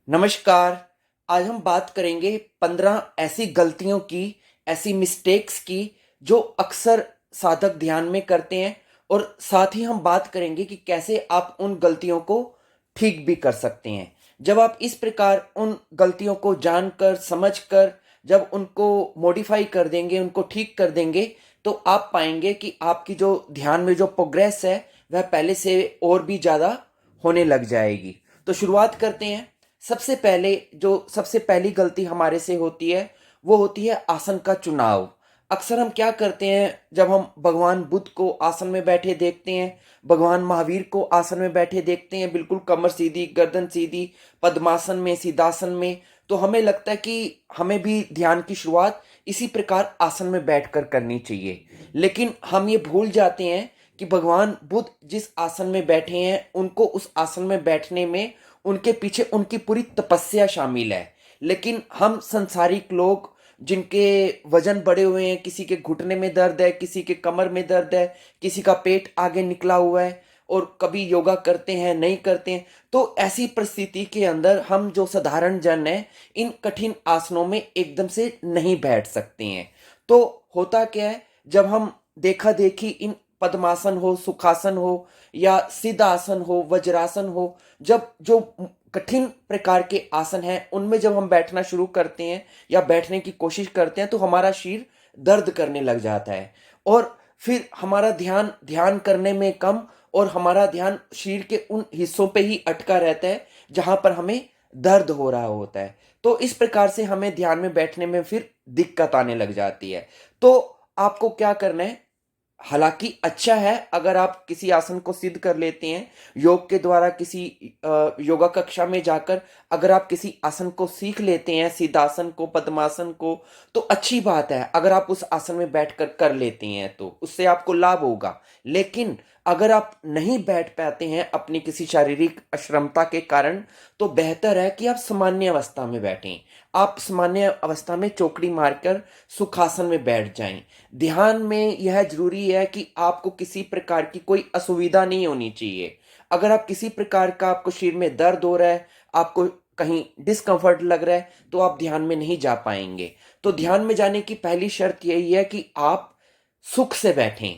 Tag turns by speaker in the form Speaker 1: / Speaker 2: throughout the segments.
Speaker 1: नमस्कार। आज हम बात करेंगे 15 ऐसी गलतियों की, ऐसी मिस्टेक्स की जो अक्सर साधक ध्यान में करते हैं और साथ ही हम बात करेंगे कि कैसे आप उन गलतियों को ठीक भी कर सकते हैं। जब आप इस प्रकार उन गलतियों को जानकर, समझकर जब उनको मॉडिफ़ाई कर देंगे, उनको ठीक कर देंगे, तो आप पाएँगे कि आपकी जो ध्यान में जो प्रोग्रेस है, वह पहले से और भी ज़्यादा होने लग जाएगी। तो शुरुआत करते हैं। सबसे पहली गलती हमारे से होती है, वो होती है आसन का चुनाव। अक्सर हम क्या करते हैं, जब हम भगवान बुद्ध को आसन में बैठे देखते हैं, भगवान महावीर को आसन में बैठे देखते हैं, बिल्कुल कमर सीधी, गर्दन सीधी, पद्मासन में, सिद्धासन में, तो हमें लगता है कि हमें भी ध्यान की शुरुआत इसी प्रकार आसन में बैठकर करनी चाहिए। लेकिन हम ये भूल जाते हैं कि भगवान बुद्ध जिस आसन में बैठे हैं, उनको उस आसन में बैठने में उनके पीछे उनकी पूरी तपस्या शामिल है। लेकिन हम संसारिक लोग, जिनके वजन बढ़े हुए हैं, किसी के घुटने में दर्द है, किसी के कमर में दर्द है, किसी का पेट आगे निकला हुआ है और कभी योगा करते हैं, नहीं करते हैं, तो ऐसी परिस्थिति के अंदर हम जो साधारण जन हैं, इन कठिन आसनों में एकदम से नहीं बैठ सकते हैं। तो होता क्या है, जब हम देखा देखी इन पद्मासन हो, सुखासन हो या सिद्धासन हो, वज्रासन हो, जब जो कठिन प्रकार के आसन हैं, उनमें जब हम बैठना शुरू करते हैं या बैठने की कोशिश करते हैं, तो हमारा शरीर दर्द करने लग जाता है और फिर हमारा ध्यान ध्यान करने में कम और हमारा ध्यान शरीर के उन हिस्सों पे ही अटका रहता है जहां पर हमें दर्द हो रहा होता है। तो इस प्रकार से हमें ध्यान में बैठने में फिर दिक्कत आने लग जाती है। तो आपको क्या करना है, हालांकि अच्छा है अगर आप किसी आसन को सिद्ध कर लेते हैं, योग के द्वारा किसी योगा कक्षा में जाकर अगर आप किसी आसन को सीख लेते हैं, सिद्धासन को, पद्मासन को, तो अच्छी बात है। अगर आप उस आसन में बैठकर कर लेते हैं तो उससे आपको लाभ होगा। लेकिन अगर आप नहीं बैठ पाते हैं अपनी किसी शारीरिक अक्षमता के कारण, तो बेहतर है कि आप सामान्य अवस्था में बैठें। आप सामान्य अवस्था में चौकड़ी मारकर सुखासन में बैठ जाएं। ध्यान में यह जरूरी है कि आपको किसी प्रकार की कोई असुविधा नहीं होनी चाहिए। अगर आप किसी प्रकार का, आपको शरीर में दर्द हो रहा है, आपको कहीं डिस्कंफर्ट लग रहा है, तो आप ध्यान में नहीं जा पाएंगे। तो ध्यान में जाने की पहली शर्त यही है कि आप सुख से बैठें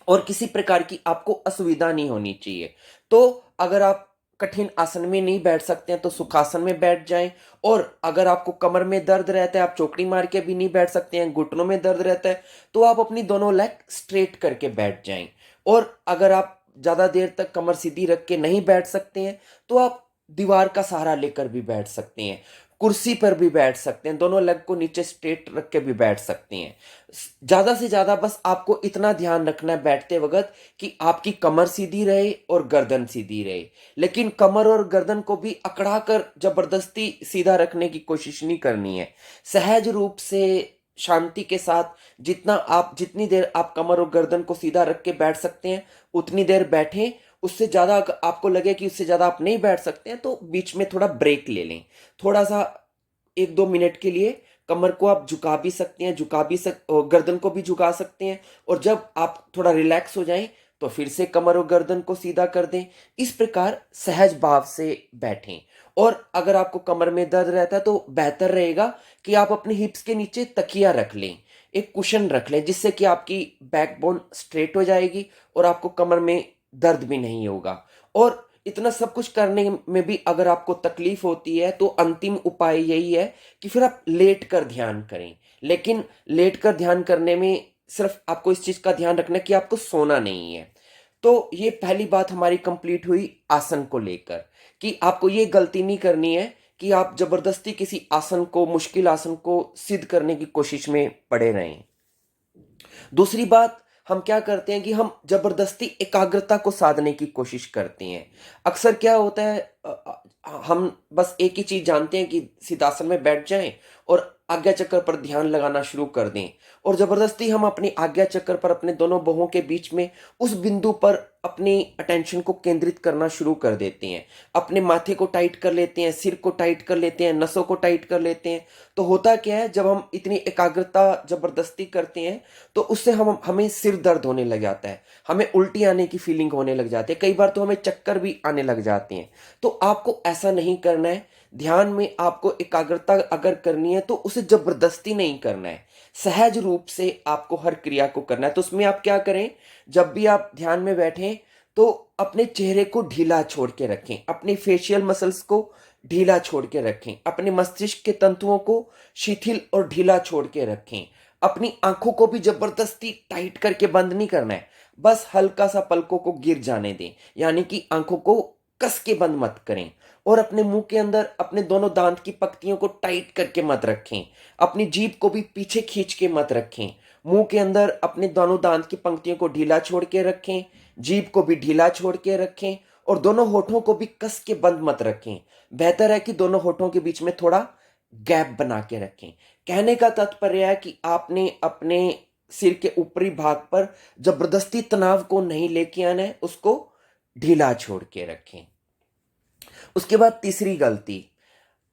Speaker 1: और किसी प्रकार की आपको असुविधा नहीं होनी चाहिए। तो अगर आप कठिन आसन में नहीं बैठ सकते हैं तो सुखासन में बैठ जाएं। और अगर आपको कमर में दर्द रहता है, आप चौकड़ी मार के भी नहीं बैठ सकते हैं, घुटनों में दर्द रहता है, तो आप अपनी दोनों लेग स्ट्रेट करके बैठ जाएं। और अगर आप ज़्यादा देर तक कमर सीधी रख के नहीं बैठ सकते हैं, तो आप दीवार का सहारा लेकर भी बैठ सकते हैं, कुर्सी पर भी बैठ सकते हैं, दोनों लेग को नीचे स्ट्रेट रख के भी बैठ सकते हैं। ज़्यादा से ज़्यादा बस आपको इतना ध्यान रखना है बैठते वक्त कि आपकी कमर सीधी रहे और गर्दन सीधी रहे। लेकिन कमर और गर्दन को भी अकड़ा कर जबरदस्ती सीधा रखने की कोशिश नहीं करनी है। सहज रूप से, शांति के साथ, जितनी देर आप कमर और गर्दन को सीधा रख के बैठ सकते हैं उतनी देर बैठें। उससे ज़्यादा आपको लगे कि उससे ज़्यादा आप नहीं बैठ सकते हैं, तो बीच में थोड़ा ब्रेक ले लें। थोड़ा सा 1-2 मिनट के लिए कमर को आप झुका भी सकते हैं, और गर्दन को भी झुका सकते हैं। और जब आप थोड़ा रिलैक्स हो जाएं तो फिर से कमर और गर्दन को सीधा कर दें। इस प्रकार सहज भाव से बैठें। और अगर आपको कमर में दर्द रहता है तो बेहतर रहेगा कि आप अपने हिप्स के नीचे तकिया रख लें, एक कुशन रख लें, जिससे कि आपकी बैकबोन स्ट्रेट हो जाएगी और आपको कमर में दर्द भी नहीं होगा। और इतना सब कुछ करने में भी अगर आपको तकलीफ होती है तो अंतिम उपाय यही है कि फिर आप लेट कर ध्यान करें। लेकिन लेट कर ध्यान करने में सिर्फ आपको इस चीज का ध्यान रखना है कि आपको सोना नहीं है। तो ये पहली बात हमारी कंप्लीट हुई आसन को लेकर, कि आपको ये गलती नहीं करनी है कि आप जबरदस्ती किसी आसन को, मुश्किल आसन को सिद्ध करने की कोशिश में पड़े रहें। दूसरी बात, हम क्या करते हैं कि हम जबरदस्ती एकाग्रता को साधने की कोशिश करते हैं। अक्सर क्या होता है, हम बस एक ही चीज जानते हैं कि सिद्धासन में बैठ जाएं और आज्ञा चक्र पर ध्यान लगाना शुरू कर दें। और जबरदस्ती हम अपनी आज्ञा चक्र पर, अपने दोनों बाहों के बीच में उस बिंदु पर अपनी अटेंशन को केंद्रित करना शुरू कर देते हैं। अपने माथे को टाइट कर लेते हैं, सिर को टाइट कर लेते हैं, नसों को टाइट कर लेते हैं। तो होता क्या है, जब हम इतनी एकाग्रता जबरदस्ती करते हैं तो उससे हमें सिर दर्द होने लग जाता है, हमें उल्टी आने की फीलिंग होने लग जाती है, कई बार तो हमें चक्कर भी आने लग जाते हैं। तो आपको ऐसा नहीं करना है। ध्यान में आपको एकाग्रता अगर करनी है तो उसे जबरदस्ती नहीं करना है, सहज रूप से आपको हर क्रिया को करना है। तो उसमें आप क्या करें, जब भी आप ध्यान में बैठें तो अपने चेहरे को ढीला छोड़ के रखें, अपने फेशियल मसल्स को ढीला छोड़ के रखें, अपने मस्तिष्क के तंतुओं को शिथिल और ढीला छोड़ के रखें। अपनी आंखों को भी जबरदस्ती टाइट करके बंद नहीं करना है, बस हल्का सा पलकों को गिर जाने दें, यानी कि आंखों को कस के बंद मत करें। और अपने मुंह के अंदर अपने दोनों दांत की पक्तियों को टाइट करके मत रखें, अपनी जीभ को भी पीछे खींच के मत रखें। मुंह के अंदर अपने दोनों दांत की पंक्तियों को ढीला छोड़ के रखें, जीभ को भी ढीला छोड़ के रखें, और दोनों होठों को भी कस के बंद मत रखें। बेहतर है कि दोनों होठों के बीच में थोड़ा गैप बना के रखें। कहने का तात्पर्य है कि आपने अपने सिर के ऊपरी भाग पर जबरदस्ती तनाव को नहीं लेके आना है, उसको ढीला छोड़ के रखें। उसके बाद तीसरी गलती,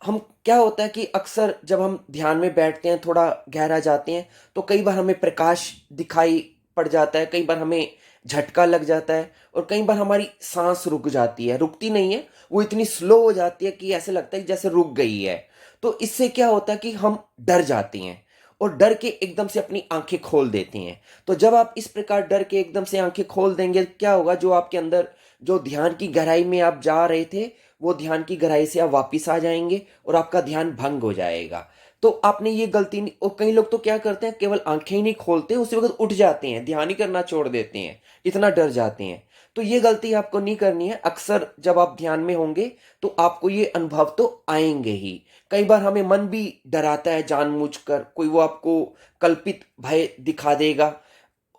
Speaker 1: हम क्या होता है कि अक्सर जब हम ध्यान में बैठते हैं, थोड़ा गहरा जाते हैं, तो कई बार हमें प्रकाश दिखाई पड़ जाता है, कई बार हमें झटका लग जाता है, और कई बार हमारी सांस रुक जाती है, रुकती नहीं है, वो इतनी स्लो हो जाती है कि ऐसे लगता है कि जैसे रुक गई है। तो इससे क्या होता है कि हम डर जाते हैं और डर के एकदम से अपनी आंखें खोल देते हैं। तो जब आप इस प्रकार डर के एकदम से आंखें खोल देंगे, क्या होगा, जो आपके अंदर जो ध्यान की गहराई में आप जा रहे थे, वो ध्यान की गहराई से आप वापिस आ जाएंगे और आपका ध्यान भंग हो जाएगा। तो आपने ये गलती नहीं, और कई लोग तो क्या करते हैं, केवल आंखें ही नहीं खोलते, उसी वक्त उठ जाते हैं, ध्यान ही करना छोड़ देते हैं, इतना डर जाते हैं। तो ये गलती आपको नहीं करनी है। अक्सर जब आप ध्यान में होंगे तो आपको ये अनुभव तो आएंगे ही। कई बार हमें मन भी डराता है जानबूझकर, कोई वो आपको कल्पित भय दिखा देगा,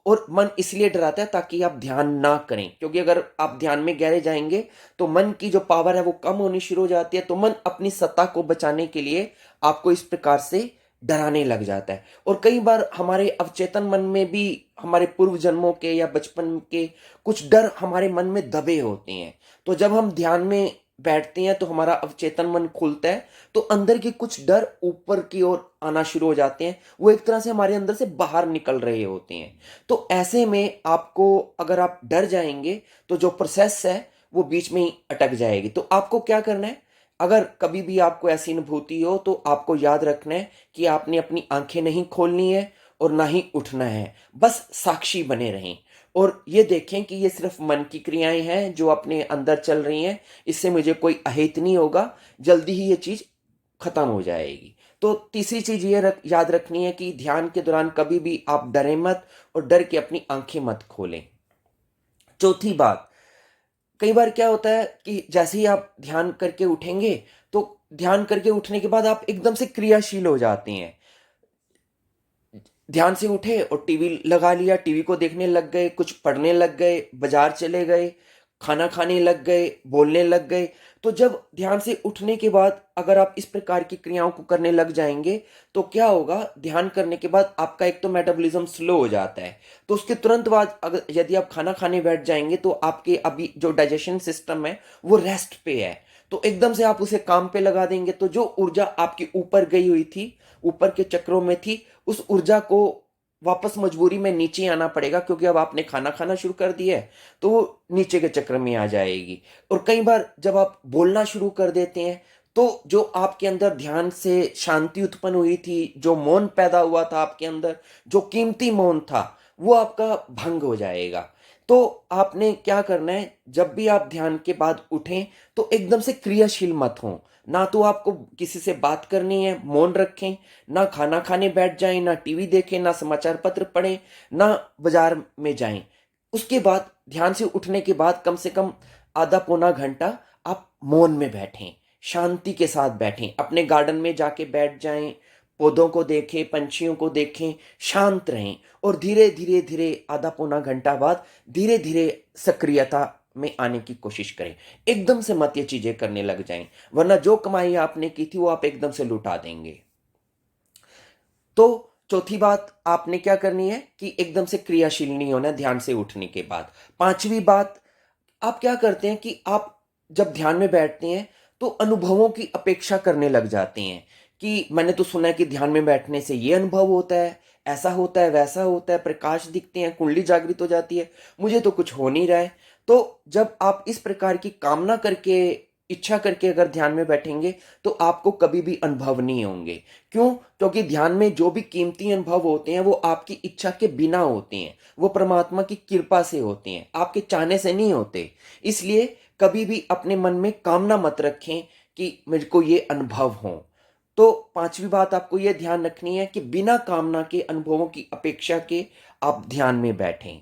Speaker 1: और मन इसलिए डराता है ताकि आप ध्यान ना करें, क्योंकि अगर आप ध्यान में गहरे जाएंगे तो मन की जो पावर है वो कम होनी शुरू हो जाती है। तो मन अपनी सत्ता को बचाने के लिए आपको इस प्रकार से डराने लग जाता है। और कई बार हमारे अवचेतन मन में भी हमारे पूर्व जन्मों के या बचपन के कुछ डर हमारे मन में दबे होते हैं। तो जब हम ध्यान में बैठते हैं तो हमारा अवचेतन मन खुलता है, तो अंदर के कुछ डर ऊपर की ओर आना शुरू हो जाते हैं, वो एक तरह से हमारे अंदर से बाहर निकल रहे होते हैं। तो ऐसे में आपको, अगर आप डर जाएंगे तो जो प्रोसेस है वो बीच में ही अटक जाएगी। तो आपको क्या करना है, अगर कभी भी आपको ऐसी अनुभूति हो तो आपको याद रखना है कि आपने अपनी आंखें नहीं खोलनी है और ना ही उठना है, बस साक्षी बने रहें और ये देखें कि ये सिर्फ मन की क्रियाएं हैं जो अपने अंदर चल रही हैं, इससे मुझे कोई अहित नहीं होगा, जल्दी ही ये चीज खत्म हो जाएगी। तो तीसरी चीज ये याद रखनी है कि ध्यान के दौरान कभी भी आप डरे मत और डर के अपनी आंखें मत खोलें। चौथी बात, कई बार क्या होता है कि जैसे ही आप ध्यान करके उठेंगे तो ध्यान करके उठने के बाद आप एकदम से क्रियाशील हो जाते हैं। ध्यान से उठे और टीवी लगा लिया, टीवी को देखने लग गए, कुछ पढ़ने लग गए, बाजार चले गए, खाना खाने लग गए, बोलने लग गए। तो जब ध्यान से उठने के बाद अगर आप इस प्रकार की क्रियाओं को करने लग जाएंगे तो क्या होगा, ध्यान करने के बाद आपका एक तो मेटाबॉलिज्म स्लो हो जाता है, तो उसके तुरंत बाद अगर यदि आप खाना खाने बैठ जाएंगे तो आपके अभी जो डाइजेशन सिस्टम है वो रेस्ट पे है, तो एकदम से आप उसे काम पे लगा देंगे। तो जो ऊर्जा आपकी ऊपर गई हुई थी, ऊपर के चक्रों में थी, उस ऊर्जा को वापस मजबूरी में नीचे आना पड़ेगा, क्योंकि अब आपने खाना खाना शुरू कर दिया है तो वो नीचे के चक्र में आ जाएगी। और कई बार जब आप बोलना शुरू कर देते हैं तो जो आपके अंदर ध्यान से शांति उत्पन्न हुई थी, जो मौन पैदा हुआ था आपके अंदर, जो कीमती मौन था, वो आपका भंग हो जाएगा। तो आपने क्या करना है, जब भी आप ध्यान के बाद उठें तो एकदम से क्रियाशील मत हों, ना तो आपको किसी से बात करनी है, मौन रखें, ना खाना खाने बैठ जाएं, ना टीवी देखें, ना समाचार पत्र पढ़ें, ना बाजार में जाएं। उसके बाद ध्यान से उठने के बाद कम से कम आधा पौना घंटा आप मौन में बैठें, शांति के साथ बैठें, अपने गार्डन में जाके बैठ जाएं, पौधों को देखें, पंछियों को देखें, शांत रहें, और धीरे धीरे धीरे आधा पौना घंटा बाद धीरे धीरे सक्रियता में आने की कोशिश करें। एकदम से मत ये चीजें करने लग जाएं, वरना जो कमाई आपने की थी वो आप एकदम से लुटा देंगे। तो चौथी बात आपने क्या करनी है कि एकदम से क्रियाशील नहीं होना है ध्यान से उठने के बाद। पांचवी बात, आप क्या करते हैं कि आप जब ध्यान में बैठते हैं तो अनुभवों की अपेक्षा करने लग जाते हैं कि मैंने तो सुना है कि ध्यान में बैठने से ये अनुभव होता है, ऐसा होता है, वैसा होता है, प्रकाश दिखते हैं, कुंडली जागृत हो जाती है, मुझे तो कुछ हो नहीं रहा है। तो जब आप इस प्रकार की कामना करके इच्छा करके अगर ध्यान में बैठेंगे तो आपको कभी भी अनुभव नहीं होंगे। क्यों? क्योंकि ध्यान में जो भी कीमती अनुभव होते हैं वो आपकी इच्छा के बिना होते हैं, वो परमात्मा की कृपा से होते हैं, आपके चाहने से नहीं होते। इसलिए कभी भी अपने मन में कामना मत रखें कि मुझको ये अनुभव हो। तो पांचवी बात आपको यह ध्यान रखनी है कि बिना कामना के अनुभवों की अपेक्षा के आप ध्यान में बैठें।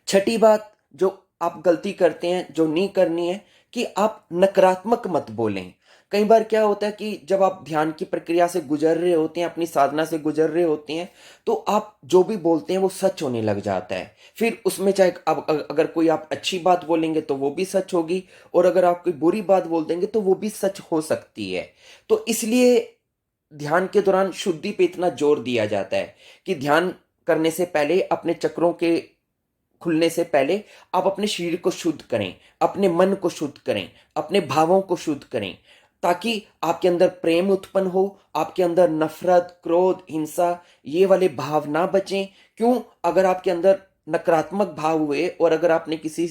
Speaker 1: छठी बात जो आप गलती करते हैं, जो नहीं करनी है, कि आप नकारात्मक मत बोलें। कई बार क्या होता है कि जब आप ध्यान की प्रक्रिया से गुजर रहे होते हैं, अपनी साधना से गुजर रहे होते हैं, तो आप जो भी बोलते हैं वो सच होने लग जाता है। फिर उसमें चाहे अब अगर कोई आप अच्छी बात बोलेंगे तो वो भी सच होगी, और अगर आप कोई बुरी बात बोल देंगे तो वो भी सच हो सकती है। तो इसलिए ध्यान के दौरान शुद्धि पे इतना जोर दिया जाता है कि ध्यान करने से पहले, अपने चक्रों के खुलने से पहले आप अपने शरीर को शुद्ध करें, अपने मन को शुद्ध करें, अपने भावों को शुद्ध करें, ताकि आपके अंदर प्रेम उत्पन्न हो, आपके अंदर नफरत, क्रोध, हिंसा ये वाले भाव ना बचें। क्यों? अगर आपके अंदर नकारात्मक भाव हुए और अगर आपने किसी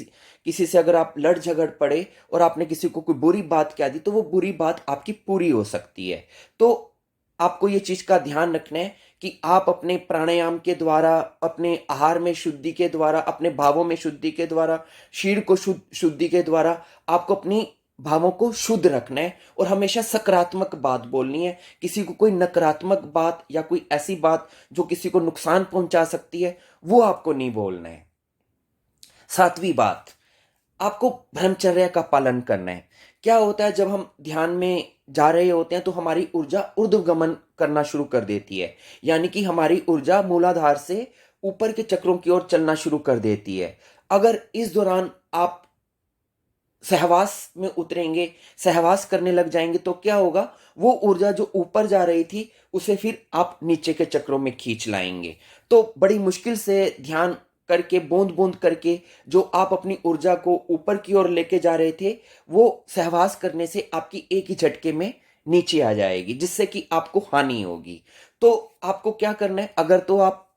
Speaker 1: किसी से अगर आप लड़ झगड़ पड़े और आपने किसी को कोई बुरी बात कह दी तो वो बुरी बात आपकी पूरी हो सकती है। तो आपको ये चीज का ध्यान रखना है कि आप अपने प्राणायाम के द्वारा, अपने आहार में शुद्धि के द्वारा, अपने भावों में शुद्धि के द्वारा, शरीर को शुद्धि के द्वारा आपको अपनी भावों को शुद्ध रखना है और हमेशा सकारात्मक बात बोलनी है। किसी को कोई नकारात्मक बात या कोई ऐसी बात जो किसी को नुकसान पहुंचा सकती है वो आपको नहीं बोलना है। सातवीं बात, आपको ब्रह्मचर्य का पालन करना है। क्या होता है जब हम ध्यान में जा रहे होते हैं तो हमारी ऊर्जा ऊर्ध्वगमन करना शुरू कर देती है, यानी कि हमारी ऊर्जा मूलाधार से ऊपर के चक्रों की ओर चलना शुरू कर देती है। अगर इस दौरान आप सहवास में उतरेंगे, सहवास करने लग जाएंगे तो क्या होगा, वो ऊर्जा जो ऊपर जा रही थी उसे फिर आप नीचे के चक्रों में खींच लाएंगे। तो बड़ी मुश्किल से ध्यान करके, बूंद बूंद करके जो आप अपनी ऊर्जा को ऊपर की ओर लेके जा रहे थे, वो सहवास करने से आपकी एक ही झटके में नीचे आ जाएगी, जिससे कि आपको हानि होगी। तो आपको क्या करना है, अगर तो आप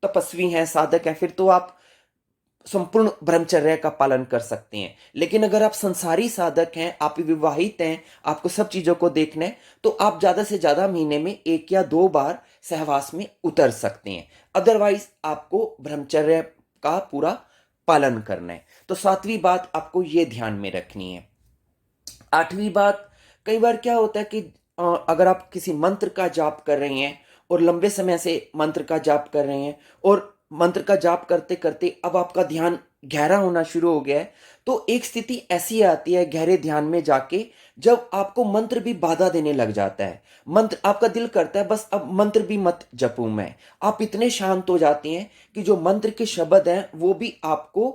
Speaker 1: तपस्वी हैं, साधक हैं, फिर तो आप संपूर्ण ब्रह्मचर्य का पालन कर सकते हैं। लेकिन अगर आप संसारी साधक हैं, आप विवाहित हैं, आपको सब चीजों को देखना है, तो आप ज्यादा से ज्यादा महीने में 1 या 2 बार सहवास में उतर सकते हैं। अदरवाइज आपको ब्रह्मचर्य का पूरा पालन करना है। तो सातवीं बात आपको यह ध्यान में रखनी है। आठवीं बात, कई बार क्या होता है कि अगर आप किसी मंत्र का जाप कर रहे हैं और लंबे समय से मंत्र का जाप कर रहे हैं और मंत्र का जाप करते करते अब आपका ध्यान गहरा होना शुरू हो गया है, तो एक स्थिति ऐसी आती है गहरे ध्यान में जाके जब आपको मंत्र भी बाधा देने लग जाता है। मंत्र आपका दिल करता है बस अब मंत्र भी मत जपूं मैं। आप इतने शांत हो जाते हैं कि जो मंत्र के शब्द हैं वो भी आपको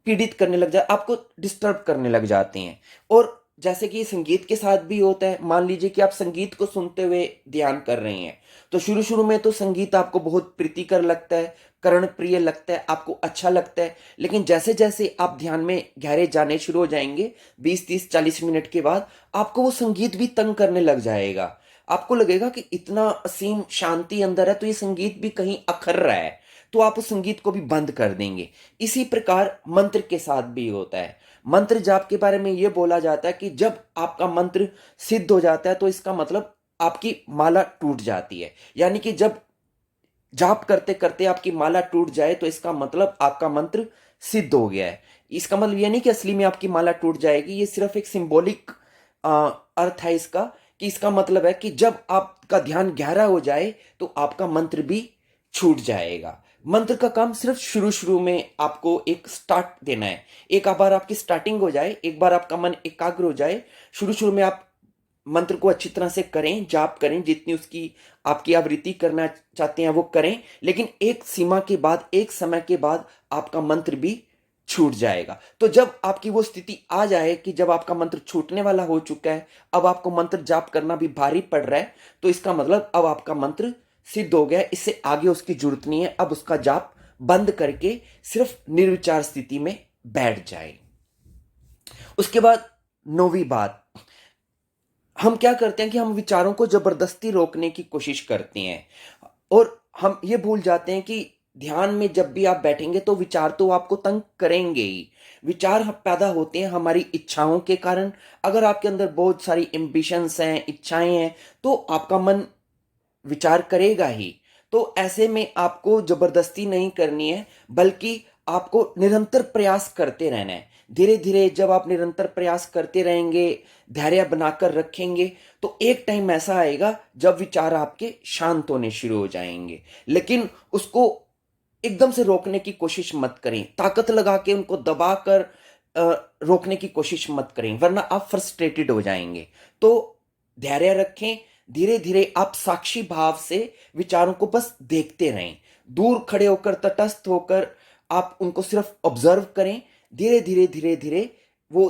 Speaker 1: पीड़ित करने लग जाए, आपको डिस्टर्ब करने लग जाते हैं। और जैसे कि संगीत के साथ भी होता है, मान लीजिए कि आप संगीत को सुनते हुए ध्यान कर रहे हैं, तो शुरू शुरू में तो संगीत आपको बहुत प्रीतिकर लगता है, कर्ण प्रिय लगता है, आपको अच्छा लगता है। लेकिन जैसे जैसे आप ध्यान में गहरे जाने शुरू हो जाएंगे, 20, 30, 40 मिनट के बाद आपको वो संगीत भी तंग करने लग जाएगा। आपको लगेगा कि इतना असीम शांति अंदर है तो ये संगीत भी कहीं अखर रहा है, तो आप उस संगीत को भी बंद कर देंगे। इसी प्रकार मंत्र के साथ भी होता है। मंत्र जाप के बारे में यह बोला जाता है कि जब आपका मंत्र सिद्ध हो जाता है तो इसका मतलब आपकी माला टूट जाती है। यानी कि जब जाप करते करते आपकी माला टूट जाए तो इसका मतलब आपका मंत्र सिद्ध हो गया है। इसका मतलब यह नहीं कि असली में आपकी माला टूट जाएगी, ये सिर्फ एक सिंबॉलिक अर्थ है इसका, कि इसका मतलब है कि जब आपका ध्यान गहरा हो जाए तो आपका मंत्र भी छूट जाएगा। मंत्र का काम सिर्फ शुरू शुरू में आपको एक स्टार्ट देना है। एक बार आपकी स्टार्टिंग हो जाए, एक बार आपका मन एकाग्र हो जाए, शुरू शुरू में आप मंत्र को अच्छी तरह से करें, जाप करें, जितनी उसकी आपकी आवृत्ति करना चाहते हैं वो करें। लेकिन एक सीमा के बाद, एक समय के बाद आपका मंत्र भी छूट जाएगा। तो जब आपकी वो स्थिति आ जाए कि जब आपका मंत्र छूटने वाला हो चुका है, अब आपको मंत्र जाप करना भी भारी पड़ रहा है, तो इसका मतलब अब आपका मंत्र सिद्ध हो गया है, इससे आगे उसकी जरूरत नहीं है। अब उसका जाप बंद करके सिर्फ निर्विचार स्थिति में बैठ जाए। उसके बाद नौवीं बात, हम क्या करते हैं कि हम विचारों को जबरदस्ती रोकने की कोशिश करते हैं और हम ये भूल जाते हैं कि ध्यान में जब भी आप बैठेंगे तो विचार तो आपको तंग करेंगे ही। विचार पैदा होते हैं हमारी इच्छाओं के कारण। अगर आपके अंदर बहुत सारी एम्बिशंस हैं, इच्छाएं हैं, तो आपका मन विचार करेगा ही। तो ऐसे में आपको जबरदस्ती नहीं करनी है, बल्कि आपको निरंतर प्रयास करते रहना है। धीरे धीरे जब आप निरंतर प्रयास करते रहेंगे, धैर्य बनाकर रखेंगे, तो एक टाइम ऐसा आएगा जब विचार आपके शांत होने शुरू हो जाएंगे। लेकिन उसको एकदम से रोकने की कोशिश मत करें, ताकत लगा के उनको दबाकर रोकने की कोशिश मत करें, वरना आप फ्रस्ट्रेटेड हो जाएंगे। तो धैर्य रखें, धीरे धीरे आप साक्षी भाव से विचारों को बस देखते रहें। दूर खड़े होकर, तटस्थ होकर आप उनको सिर्फ ऑब्जर्व करें। धीरे धीरे धीरे धीरे वो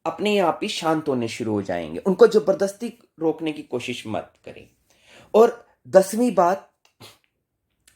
Speaker 1: अपने आप ही शांत होने शुरू हो जाएंगे। उनको जबरदस्ती रोकने की कोशिश मत करें। और 10वीं बात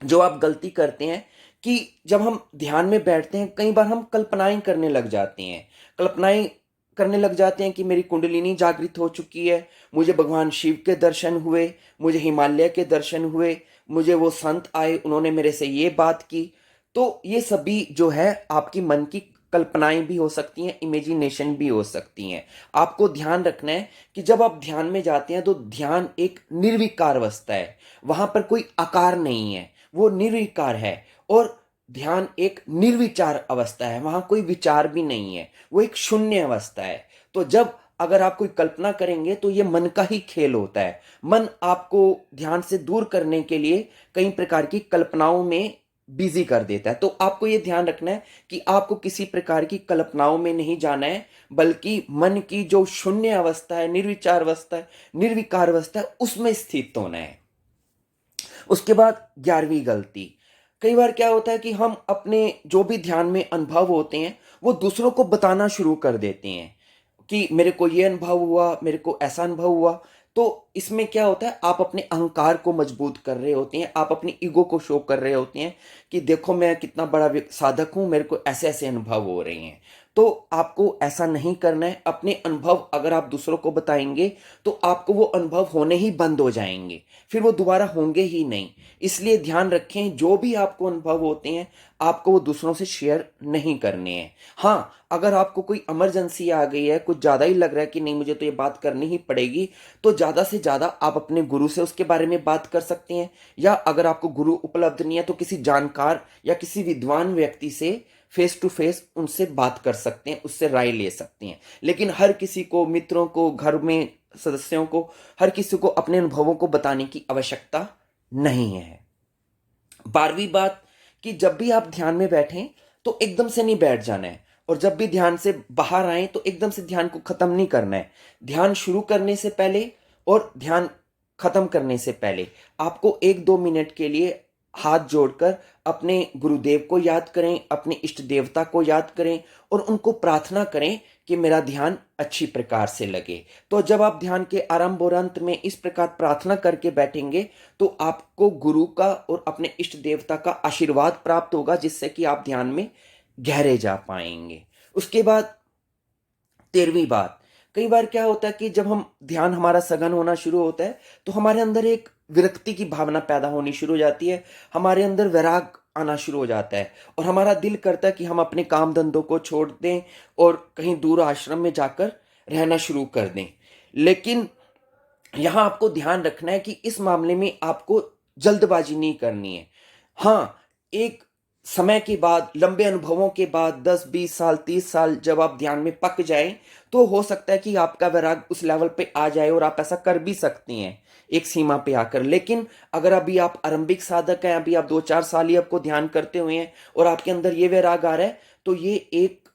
Speaker 1: जो आप गलती करते हैं कि जब हम ध्यान में बैठते हैं, कई बार हम कल्पनाएं करने लग जाते हैं। कल्पनाएं करने लग जाते हैं कि मेरी कुंडलिनी जागृत हो चुकी है, मुझे भगवान शिव के दर्शन हुए, मुझे हिमालय के दर्शन हुए, मुझे वो संत आए, उन्होंने मेरे से ये बात की। तो ये सभी जो है आपकी मन की कल्पनाएं भी हो सकती हैं, इमेजिनेशन भी हो सकती हैं। आपको ध्यान रखना है कि जब आप ध्यान में जाते हैं तो ध्यान एक निर्विकार अवस्था है। वहां पर कोई आकार नहीं है, वो निर्विकार है। और ध्यान एक निर्विचार अवस्था है, वहां कोई विचार भी नहीं है, वो एक शून्य अवस्था है। तो जब अगर आप कोई कल्पना करेंगे तो ये मन का ही खेल होता है। मन आपको ध्यान से दूर करने के लिए कई प्रकार की कल्पनाओं में बिजी कर देता है। तो आपको ये ध्यान रखना है कि आपको किसी प्रकार की कल्पनाओं में नहीं जाना है, बल्कि मन की जो शून्य अवस्था है, निर्विचार अवस्था है, निर्विकार अवस्था है, उसमें स्थित होना है। उसके बाद 11वीं गलती, कई बार क्या होता है कि हम अपने जो भी ध्यान में अनुभव होते हैं वो दूसरों को बताना शुरू कर देते हैं कि मेरे को ये अनुभव हुआ, मेरे को ऐसा अनुभव हुआ। तो इसमें क्या होता है, आप अपने अहंकार को मजबूत कर रहे होते हैं, आप अपनी ईगो को शो कर रहे होते हैं कि देखो मैं कितना बड़ा साधक हूं, मेरे को ऐसे ऐसे अनुभव हो रहे हैं। तो आपको ऐसा नहीं करना है। अपने अनुभव अगर आप दूसरों को बताएंगे तो आपको वो अनुभव होने ही बंद हो जाएंगे, फिर वो दोबारा होंगे ही नहीं। इसलिए ध्यान रखें, जो भी आपको अनुभव होते हैं आपको वो दूसरों से शेयर नहीं करने हैं। हाँ, अगर आपको कोई इमरजेंसी आ गई है, कुछ ज़्यादा ही लग रहा है कि नहीं मुझे तो ये बात करनी ही पड़ेगी, तो ज़्यादा से ज़्यादा आप अपने गुरु से उसके बारे में बात कर सकते हैं। या अगर आपको गुरु उपलब्ध नहीं है तो किसी जानकार या किसी विद्वान व्यक्ति से फेस टू फेस उनसे बात कर सकते हैं, उससे राय ले सकते हैं। लेकिन हर किसी को, मित्रों को, घर में सदस्यों को, हर किसी को अपने अनुभवों को बताने की आवश्यकता नहीं है। 12वीं बात कि जब भी आप ध्यान में बैठें तो एकदम से नहीं बैठ जाना है, और जब भी ध्यान से बाहर आए तो एकदम से ध्यान को खत्म नहीं करना है। ध्यान शुरू करने से पहले और ध्यान खत्म करने से पहले आपको 1-2 मिनट के लिए हाथ जोड़कर अपने गुरुदेव को याद करें, अपने इष्ट देवता को याद करें और उनको प्रार्थना करें कि मेरा ध्यान अच्छी प्रकार से लगे। तो जब आप ध्यान के आरंभ और अंत में इस प्रकार प्रार्थना करके बैठेंगे तो आपको गुरु का और अपने इष्ट देवता का आशीर्वाद प्राप्त होगा, जिससे कि आप ध्यान में गहरे जा पाएंगे। उसके बाद 13वीं बात, कई बार क्या होता है कि जब हम ध्यान हमारा सघन होना शुरू होता है तो हमारे अंदर एक विरक्ति की भावना पैदा होनी शुरू हो जाती है, हमारे अंदर वैराग आना शुरू हो जाता है और हमारा दिल करता है कि हम अपने काम धंधों को छोड़ दें और कहीं दूर आश्रम में जाकर रहना शुरू कर दें। लेकिन यहां आपको ध्यान रखना है कि इस मामले में आपको जल्दबाजी नहीं करनी है। हाँ, एक समय के बाद, लंबे अनुभवों के बाद, 10-20 साल, 30 साल जब आप ध्यान में पक जाएं तो हो सकता है कि आपका वैराग उस लेवल पे आ जाए और आप ऐसा कर भी सकती हैं एक सीमा पे आकर। लेकिन अगर अभी आप आरंभिक साधक हैं, अभी आप 2-4 साल ही आपको ध्यान करते हुए हैं और आपके अंदर ये वैराग आ रहा है, तो ये एक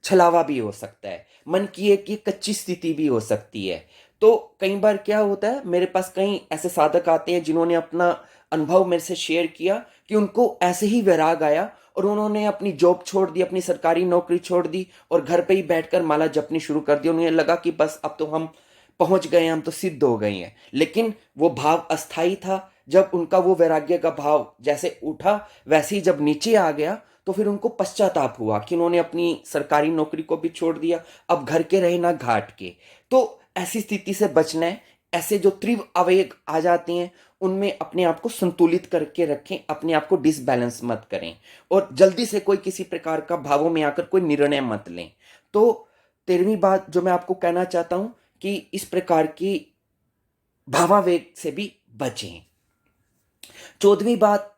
Speaker 1: छलावा भी हो सकता है, मन की एक ये कच्ची स्थिति भी हो सकती है। तो कई बार क्या होता है, मेरे पास कई ऐसे साधक आते हैं जिन्होंने अपना अनुभव मेरे से शेयर किया कि उनको ऐसे ही वैराग आया और उन्होंने अपनी जॉब छोड़ दी, अपनी सरकारी नौकरी छोड़ दी और घर पे ही बैठकर माला जपनी शुरू कर दी। उन्हें लगा कि बस अब तो हम पहुंच गए हैं, हम तो सिद्ध हो गए हैं। लेकिन वो भाव अस्थाई था। जब उनका वो वैराग्य का भाव जैसे उठा वैसे ही जब नीचे आ गया तो फिर उनको पश्चाताप हुआ कि उन्होंने अपनी सरकारी नौकरी को भी छोड़ दिया, अब घर के रहे ना घाट के। तो ऐसी स्थिति से बचना है। ऐसे जो तीव्र आवेग आ जाते हैं उनमें अपने आप को संतुलित करके रखें, अपने आप को डिसबैलेंस मत करें और जल्दी से कोई किसी प्रकार का भावों में आकर कोई निर्णय मत लें। तो 13वीं बात जो मैं आपको कहना चाहता हूं कि इस प्रकार की भावावेग से भी बचें। 14वीं बात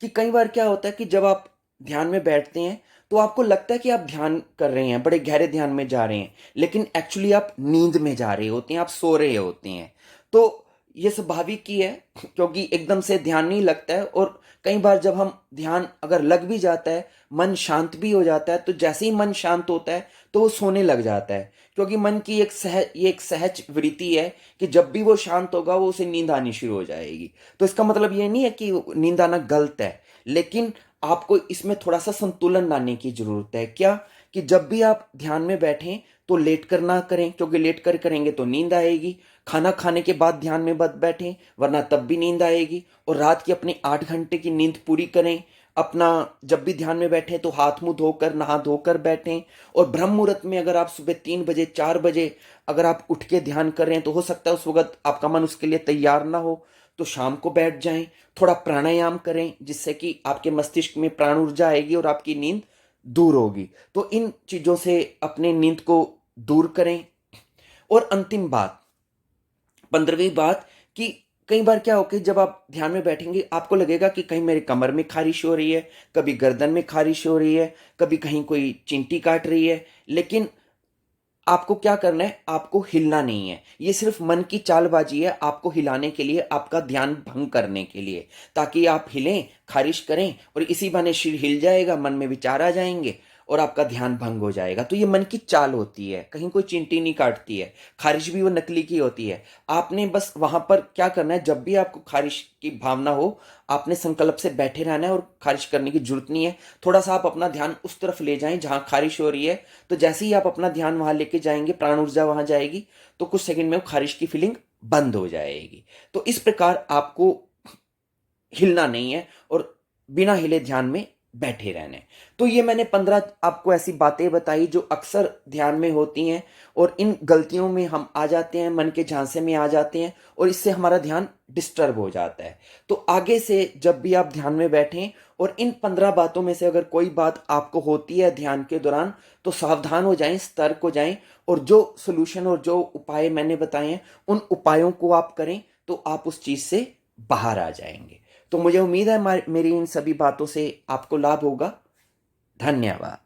Speaker 1: कि कई बार क्या होता है कि जब आप ध्यान में बैठते हैं तो आपको लगता है कि आप ध्यान कर रहे हैं, बड़े गहरे ध्यान में जा रहे हैं, लेकिन एक्चुअली आप नींद में जा रहे होते हैं, आप सो रहे होते हैं। तो ये स्वाभाविक ही है क्योंकि एकदम से ध्यान नहीं लगता है और कई बार जब हम ध्यान अगर लग भी जाता है, मन शांत भी हो जाता है, तो जैसे ही मन शांत होता है तो वो सोने लग जाता है क्योंकि मन की एक सहज वृत्ति है कि जब भी वो शांत होगा वो उसे नींद आनी शुरू हो जाएगी। तो इसका मतलब ये नहीं है कि नींद आना गलत है, लेकिन आपको इसमें थोड़ा सा संतुलन लाने की जरूरत है। क्या कि जब भी आप ध्यान में बैठें तो लेट कर ना करें क्योंकि लेट कर करेंगे तो नींद आएगी। खाना खाने के बाद ध्यान में मत बैठें वरना तब भी नींद आएगी। और रात की अपनी 8 घंटे की नींद पूरी करें। अपना जब भी ध्यान में बैठे तो हाथ मुंह धोकर नहा धोकर बैठें। और ब्रह्म मुहूर्त में अगर आप सुबह 3 बजे 4 बजे अगर आप उठ के ध्यान कर रहे हैं तो हो सकता है उस वक्त आपका मन उसके लिए तैयार ना हो, तो शाम को बैठ जाएं। थोड़ा प्राणायाम करें जिससे कि आपके मस्तिष्क में प्राण ऊर्जा आएगी और आपकी नींद दूर होगी। तो इन चीजों से अपने नींद को दूर करें। और अंतिम बात, 15वीं बात कि कई बार क्या हो कि जब आप ध्यान में बैठेंगे आपको लगेगा कि कहीं मेरे कमर में खारिश हो रही है, कभी गर्दन में खारिश हो रही है, कभी कहीं कोई चींटी काट रही है, लेकिन आपको क्या करना है, आपको हिलना नहीं है। ये सिर्फ मन की चालबाजी है आपको हिलाने के लिए, आपका ध्यान भंग करने के लिए, ताकि आप हिलें, खारिश करें और इसी बहाने शरीर हिल जाएगा, मन में विचार आ जाएंगे और आपका ध्यान भंग हो जाएगा। तो ये मन की चाल होती है, कहीं कोई चींटी नहीं काटती है, खारिश भी वो नकली की होती है। आपने बस वहां पर क्या करना है, जब भी आपको खारिश की भावना हो आपने संकल्प से बैठे रहना है और खारिश करने की जरूरत नहीं है। थोड़ा सा आप अपना ध्यान उस तरफ ले जाएं जहां खारिश हो रही है, तो जैसे ही आप अपना ध्यान वहां लेके जाएंगे प्राण ऊर्जा वहां जाएगी तो कुछ सेकंड में वो खारिश की फीलिंग बंद हो जाएगी। तो इस प्रकार आपको हिलना नहीं है और बिना हिले ध्यान में बैठे रहने। तो ये मैंने 15 आपको ऐसी बातें बताई जो अक्सर ध्यान में होती हैं और इन गलतियों में हम आ जाते हैं, मन के झांसे में आ जाते हैं और इससे हमारा ध्यान डिस्टर्ब हो जाता है। तो आगे से जब भी आप ध्यान में बैठें और इन 15 बातों में से अगर कोई बात आपको होती है ध्यान के दौरान तो सावधान हो जाएं, सतर्क हो जाएं और जो सोल्यूशन और जो उपाय मैंने बताए हैं उन उपायों को आप करें तो आप उस चीज से बाहर आ जाएंगे। तो मुझे उम्मीद है मेरी इन सभी बातों से आपको लाभ होगा। धन्यवाद।